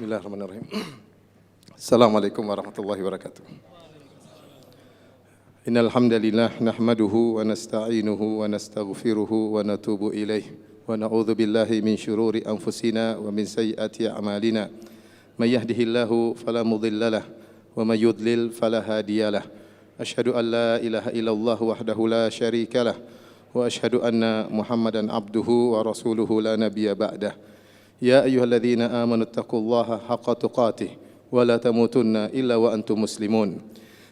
Bismillahirrahmanirrahim. Assalamualaikum warahmatullahi wabarakatuh. Innal hamdalillah nahmaduhu wa nasta'inuhu wa nastaghfiruhu wa natubu ilaih wa na'udzu billahi min syururi anfusina wa min sayyiati a'malina. May yahdihillahu fala mudhillalah wa may yudlil fala hadiyalah. Asyhadu an la ilaha illallah wahdahu la syarikalah wa asyhadu anna Muhammadan abduhu wa rasuluhu la nabiyya ba'dah. Ya ayyuhalladzina amanu taqullaha haqqa tuqatih wa la tamutunna illa wa antum muslimun.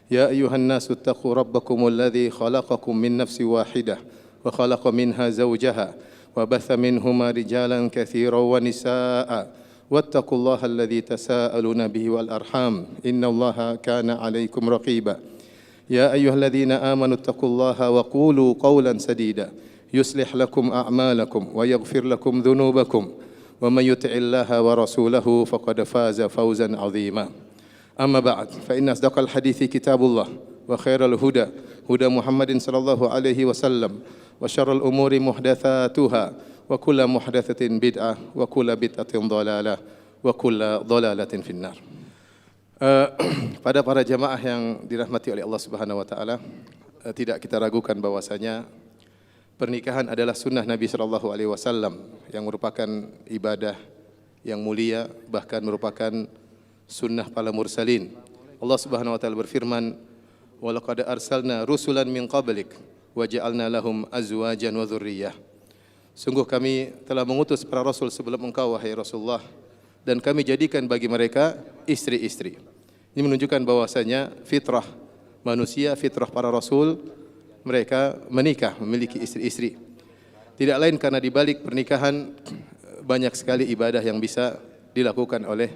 Ya ayyuhan nasu taqu rabbakumul ladzi khalaqakum min nafsin wahidah wa khalaqa minha zawjaha wa batha minhuma rijalan katsiran wa nisaa'a wattaqullaha alladzi tasaaluna bihi wal arham innallaha kana 'alaikum raqiba. Ya ayyuhalladzina amanu taqullaha wa qulu qawlan sadida yuslih lakum a'malakum wa yaghfir lakum dhunubakum. ومن يطع الله ورسوله فقد فاز فوزا عظيما أما بعد فإن أصدق الحديث كتاب الله وخير الهدى هدى محمد صلى الله عليه وسلم وشر الأمور محدثاتها وكل محدثة بدعة وكل بدعة ضلالة وكل ضلالة في النار. Pada para jamaah yang dirahmati oleh Allah Subhanahu wa taala, tidak kita ragukan bahwasanya pernikahan adalah sunnah Nabi sallallahu alaihi wasallam yang merupakan ibadah yang mulia, bahkan merupakan sunnah para mursalin. Allah Subhanahu wa taala berfirman, "Wa laqad arsalna rusulan min qablik wa ja'alna lahum azwajan wa dzurriyyah." Sungguh kami telah mengutus para rasul sebelum engkau wahai Rasulullah, dan kami jadikan bagi mereka istri-istri. Ini menunjukkan bahwasanya fitrah manusia, fitrah para rasul, mereka menikah, memiliki istri-istri. Tidak lain karena di balik pernikahan banyak sekali ibadah yang bisa dilakukan oleh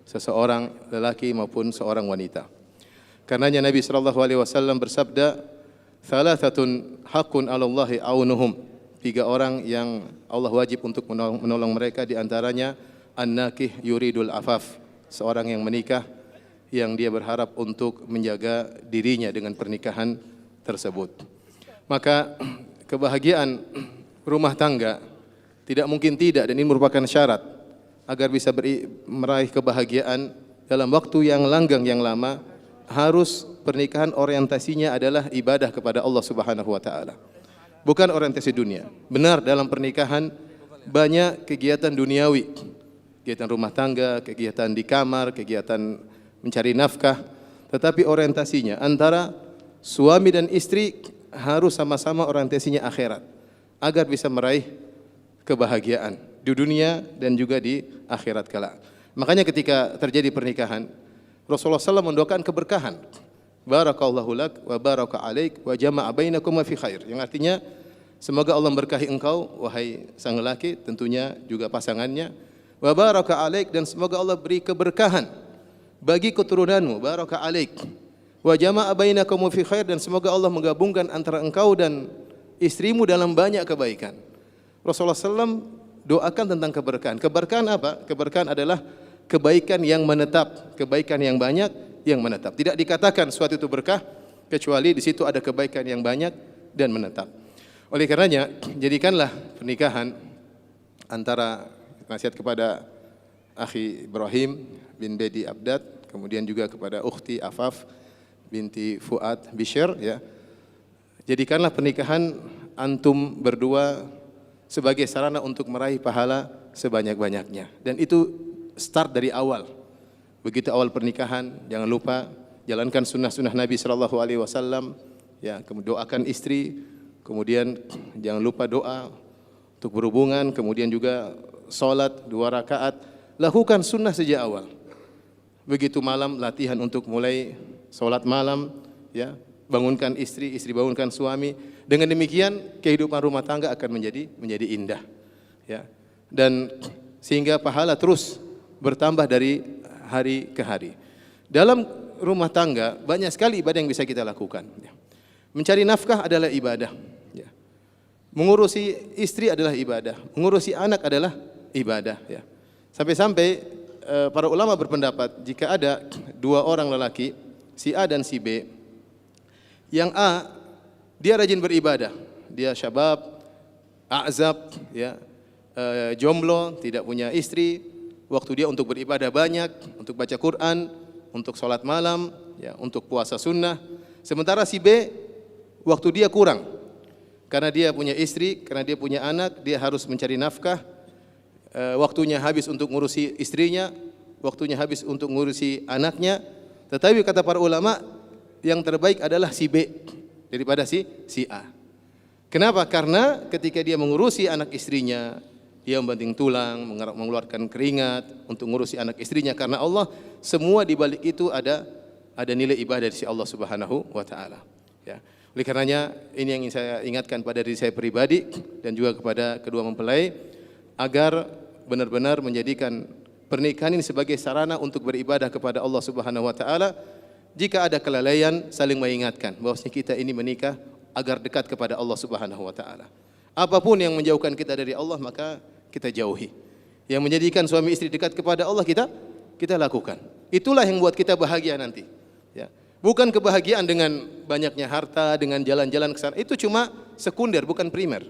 seseorang lelaki maupun seorang wanita. Karenanya Nabi sallallahu alaihi wasallam bersabda, "Thalathatun haqqun 'alallahi aunuhum." 3 orang yang Allah wajib untuk menolong mereka, di antaranya an-nakih yuridul afaf, seorang yang menikah yang dia berharap untuk menjaga dirinya dengan pernikahan tersebut. Maka kebahagiaan rumah tangga tidak mungkin tidak, dan ini merupakan syarat agar bisa meraih kebahagiaan dalam waktu yang langgang yang lama. Harus pernikahan orientasinya adalah ibadah kepada Allah Subhanahu wa taala, bukan orientasi dunia. Benar, dalam pernikahan banyak kegiatan duniawi, kegiatan rumah tangga, kegiatan di kamar, kegiatan mencari nafkah, tetapi orientasinya antara suami dan istri harus sama-sama orientasinya akhirat agar bisa meraih kebahagiaan di dunia dan juga di akhirat kelak. Makanya ketika terjadi pernikahan, Rasulullah SAW mendoakan keberkahan. Barakallahu lak wa baraka alaik wa jama'a bainakuma fi khair. Yang artinya semoga Allah memberkahi engkau wahai sang lelaki, tentunya juga pasangannya. Wa baraka alaik, dan semoga Allah beri keberkahan bagi keturunanmu. Baraka alaik. Wa jama'a bainakum fi khair, dan semoga Allah menggabungkan antara engkau dan istrimu dalam banyak kebaikan. Rasulullah SAW doakan tentang keberkahan. Keberkahan apa? Keberkahan adalah kebaikan yang menetap, kebaikan yang banyak yang menetap. Tidak dikatakan suatu itu berkah kecuali di situ ada kebaikan yang banyak dan menetap. Oleh karenanya, jadikanlah pernikahan antara, nasihat kepada akhi Ibrahim bin Bedi Abdad, kemudian juga kepada ukhti Afaf binti Fuad Bishr, ya. Jadikanlah pernikahan antum berdua sebagai sarana untuk meraih pahala sebanyak-banyaknya, dan itu start dari awal. Begitu awal pernikahan, jangan lupa jalankan sunnah-sunnah Nabi sallallahu alaihi wasallam, ya. Kemudian doakan istri, kemudian jangan lupa doa untuk berhubungan, kemudian juga salat 2 rakaat. Lakukan sunnah sejak awal. Begitu malam, latihan untuk mulai salat malam, ya. Bangunkan istri, istri bangunkan suami. Dengan demikian kehidupan rumah tangga akan menjadi indah, ya. Dan sehingga pahala terus bertambah dari hari ke hari. Dalam rumah tangga banyak sekali ibadah yang bisa kita lakukan, ya. Mencari nafkah adalah ibadah, ya. Mengurusi istri adalah ibadah, mengurusi anak adalah ibadah, ya. Sampai-sampai para ulama berpendapat jika ada 2 orang lelaki, si A dan si B, yang A dia rajin beribadah, dia syabab, a'zab, ya, jomblo, tidak punya istri, waktu dia untuk beribadah banyak, untuk baca Quran, untuk sholat malam, ya, untuk puasa sunnah. Sementara si B, waktu dia kurang. Karena dia punya istri, karena dia punya anak, dia harus mencari nafkah. Waktunya habis untuk ngurusi istrinya, waktunya habis untuk ngurusi anaknya. Tetapi kata para ulama, yang terbaik adalah si B daripada si A. Kenapa? Karena ketika dia mengurusi anak istrinya, dia membanting tulang, mengeluarkan keringat untuk mengurusi anak istrinya karena Allah, semua di balik itu ada nilai ibadah dari si Allah Subhanahu wa taala. Ya. Oleh karenanya ini yang ingin saya ingatkan pada diri saya pribadi dan juga kepada kedua mempelai agar benar-benar menjadikan pernikahan ini sebagai sarana untuk beribadah kepada Allah Subhanahu wa taala. Jika ada kelalaian, saling mengingatkan bahwasanya kita ini menikah agar dekat kepada Allah Subhanahu wa taala. Apapun yang menjauhkan kita dari Allah maka kita jauhi. Yang menjadikan suami istri dekat kepada Allah kita lakukan. Itulah yang buat kita bahagia nanti. Ya. Bukan kebahagiaan dengan banyaknya harta, dengan jalan-jalan ke sana. Itu cuma sekunder, bukan primer.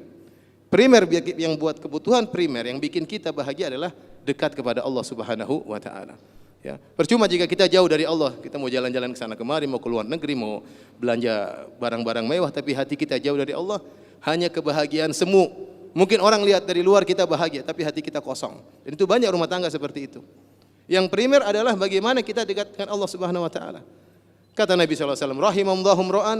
Primer yang buat kebutuhan primer yang bikin kita bahagia adalah dekat kepada Allah Subhanahu wa taala. Ya, percuma jika kita jauh dari Allah, kita mau jalan-jalan ke sana kemari, mau ke luar negeri, mau belanja barang-barang mewah, tapi hati kita jauh dari Allah, hanya kebahagiaan semu. Mungkin orang lihat dari luar kita bahagia, tapi hati kita kosong. Dan itu banyak rumah tangga seperti itu. Yang primer adalah bagaimana kita dekat dengan Allah Subhanahu wa taala. Kata Nabi sallallahu alaihi wasallam, rahimallahu imra'an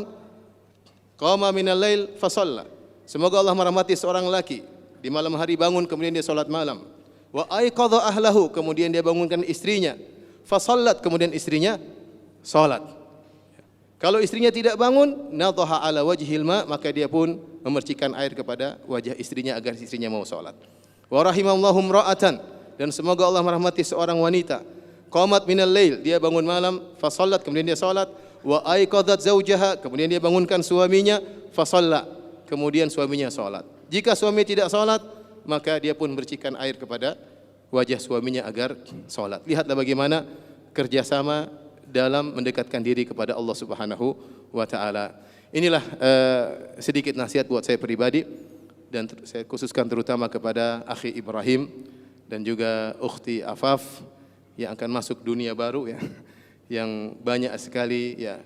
qama minal lail fa shalla. Semoga Allah merahmati seorang laki di malam hari bangun kemudian dia salat malam. Wa aiqadha ahlahu, kemudian dia bangunkan istrinya. Fa shallat, kemudian istrinya salat. Kalau istrinya tidak bangun, nadhaha ala wajhil ma, maka dia pun memercikan air kepada wajah istrinya agar istrinya mau salat. Wa rahimallahu imra'atan, dan semoga Allah merahmati seorang wanita. Qamat minal lail, dia bangun malam, fa shallat, kemudian dia salat. Wa aiqadhat zaujaha, kemudian dia bangunkan suaminya, fa shalla, kemudian suaminya salat. Jika suami tidak salat, maka dia pun bercikan air kepada wajah suaminya agar salat. Lihatlah bagaimana kerjasama dalam mendekatkan diri kepada Allah Subhanahu wa taala. Inilah sedikit nasihat buat saya pribadi dan saya khususkan terutama kepada akhi Ibrahim dan juga ukhti Afaf yang akan masuk dunia baru ya. Yang banyak sekali ya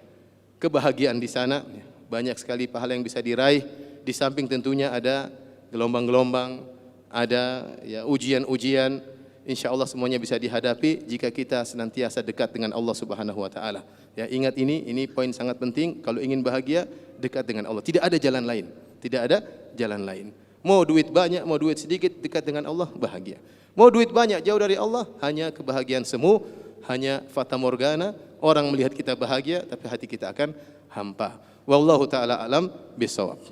kebahagiaan di sana, banyak sekali pahala yang bisa diraih, di samping tentunya ada gelombang-gelombang, ada ya ujian-ujian. Insyaallah semuanya bisa dihadapi jika kita senantiasa dekat dengan Allah Subhanahu wa taala. Ya, ingat ini poin sangat penting. Kalau ingin bahagia, dekat dengan Allah. Tidak ada jalan lain. Tidak ada jalan lain. Mau duit banyak, mau duit sedikit, dekat dengan Allah, bahagia. Mau duit banyak, jauh dari Allah, hanya kebahagiaan semu, hanya fata morgana. Orang melihat kita bahagia, tapi hati kita akan hampa. Wallahu taala alam bisawab.